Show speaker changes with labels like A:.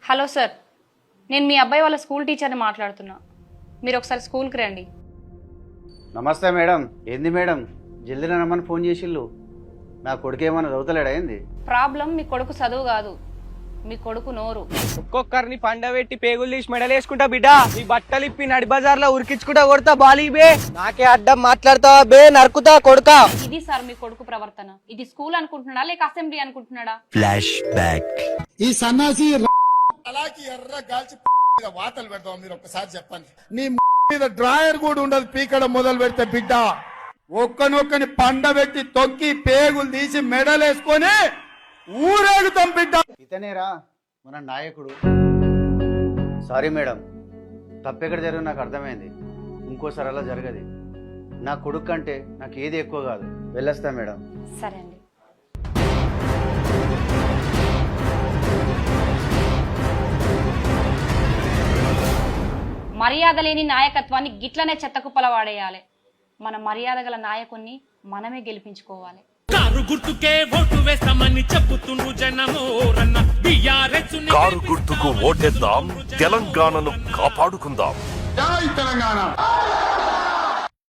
A: Hello sir, నేను మీ అబ్బాయి వాళ్ళ స్కూల్ టీచర్ని మాట్లాడుతున్నా. మీరు ఒకసారి స్కూల్కి రండి.
B: నమస్తే మేడం. ఏంది మేడం జల్దీ రమ్మని ఫోన్ చేసిళ్ళు? నా కొడుకు ఏమన్నా చదువుతలేడా ఏంది?
A: ప్రాబ్లం మీ కొడుకు చదువు కాదు, మీ కొడుకు నోరు.
C: ఒక్కొక్కరిని పండబెట్టి పేగులు తీసి మెడలేసుకుంటా బిడ్డ. నీ బట్టలు ఇప్పి నడి బజార్లో ఉరికించుకుంటా కొడతా బాలీ బే. నాకే అడ్డం మాట్లాడతావా బే, నరుకుతా కొడుకా.
A: ఇది సార్ మీ కొడుకు ప్రవర్తన. ఇది స్కూల్ అనుకుంటున్నాడా లేక అసెంబ్లీ అనుకుంటున్నాడా?
D: Flash back.
E: ఈ సన్నాసి
F: అలాగే ఎర్ర గాల్చి మీద వాతలు పెడతాం. మీరు ఒక్కసారి చెప్పండి. నీ మీద డ్రాయర్ కూడా ఉండదు పీకడం మొదలు పెడితే బిడ్డ. ఒక్కనొక్కని పండబెట్టి తొక్కి పేగులు తీసి మెడలేసుకొని ఊరేగుతాం బిడ్డ.
B: ఇతనేరా మన నాయకుడు. సారీ మేడం, తప్పెక్కడ జరిగింది నాకు అర్థమైంది. ఇంకోసారి అలా జరగదు. నా కొడుకు కంటే నాకు ఏది ఎక్కువ కాదు. వెళ్ళొస్తా మేడం.
A: సరే అండి. మర్యాద లేని నాయకత్వాన్ని గిట్లనే చెత్తకుప్పల వాడేయాలి. మన మర్యాద గల నాయకుణ్ణి మనమే గెలిపించుకోవాలి.
G: కారు గుర్తుకే ఓటు వేస్తామని చెప్పుతుండ్రు జనము రన్న టిఆర్ఎస్ ని
D: కారు గుర్తుకు ఓటేద్దాం, తెలంగాణను కాపాడుకుందాం.
F: జై తెలంగాణ.